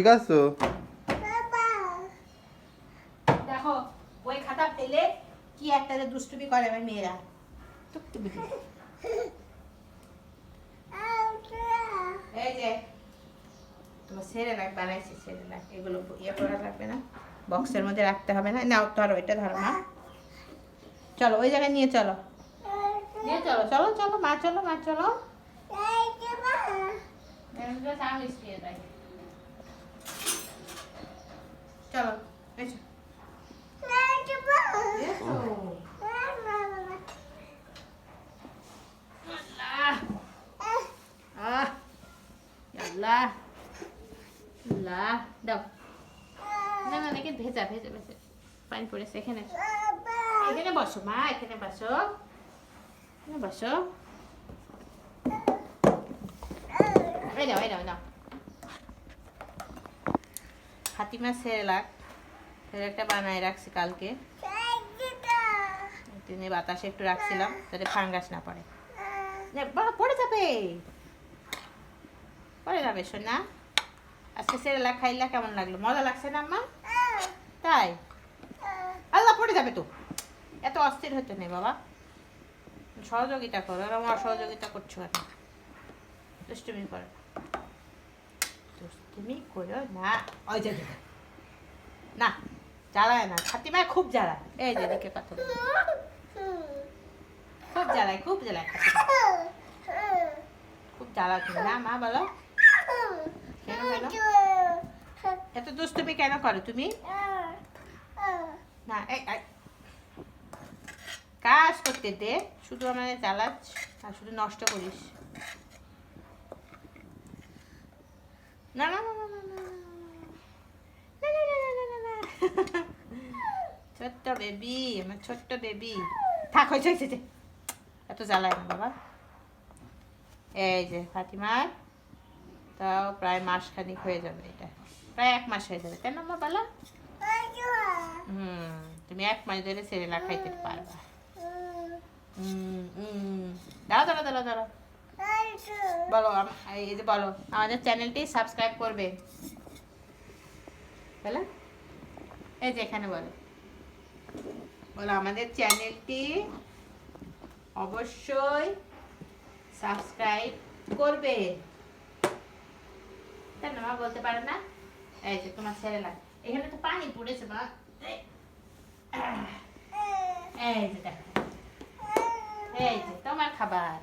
ঠিক আছে। দেখো বই খাতা ফেলে কি একটা যে দুষ্টুমি করে আমার মেয়েরা। এই যে তোমার সেরেলাক বানাইছি, সেরেলাক এগুলো ইয়ে করা লাগবে না, বক্সের মধ্যে রাখতে হবে না। নাও ধরো, এটা ধরো মা, চলো ওই জায়গায় নিয়ে চলো, নিয়ে চলো, চলো চলো মা, চলো মা, চলো। চলো এসো। আল্লাহ আল্লাহ দাও। না না নাকি ভেজা ভেজা ভেজা পানি পড়েছে। এখানে এখানে বসো মা, এখানে বসো, এখানে বসো। এই নাও, এই নাও, নাও। ফাতিমা সেরেলাক, সেরেলাকটা বানায় রাখছি কালকে, দিনে বাতাসে একটু রাখছিলাম যাতে ফাঙ্গাস না পড়ে। পড়ে যাবে, পড়ে যাবে সোনা। আজকে সেরেলাক খাইলা কেমন লাগলো? মজা লাগছে না আম্মা? তাই? আল্লাহ পড়ে যাবে তো, এত অস্থির হতে নেই বাবা, সহযোগিতা করো। এরকম অসহযোগিতা করছো কেন? দুষ্টুমি করো, দুষ্টুমি করো না। ওই যে না, জ্বালায় না, ফাতিমা খুব জ্বালায়। এই যে দিকে কথা বলো, খুব জ্বালায়, খুব জ্বালায় ফাতিমা, খুব জ্বালায় তুমি না মা? বলো কেন, কেন এত দুষ্টুমি কেন করো তুমি? না এই কাজ করতে দে, শুধু আমাদের জ্বালাচ্ছ আর শুধু নষ্ট করিস। না না না না না না ছোট্ট বেবি, আমার ছোট্ট বেবি। থাক হয়েছে, হয়েছে, এত জ্বালায় না বাবা। এই যে ফাতিমার তাও প্রায় মাসখানিক হয়ে যাবে, এটা প্রায় 1 মাস হয়ে যাবে, তাই না মা? বলো তুমি 1 মাস ধরে সেরেলাক খাইতে পারবা। দাঁড়াও দাঁড়াও দাঁড়াও দাঁড়াও, বলো এই যে বলো আমাদের চ্যানেলটি সাবস্ক্রাইব করবে, বলো এই যে এখানে বলো, বলো আমাদের চ্যানেলটি অবশ্যই সাবস্ক্রাইব করবে, তাই না মা? বলতে পারে না? এই যে তোমার সেরেলাক, এখানে তো পানি পড়েছে মা, এই যে দেখো, এই যে তোমার খাবার।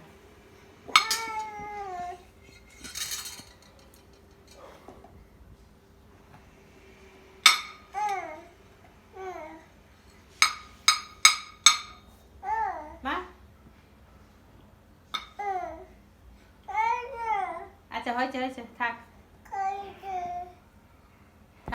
মা আচ্ছা হয়েছে, হয়েছে, থাক।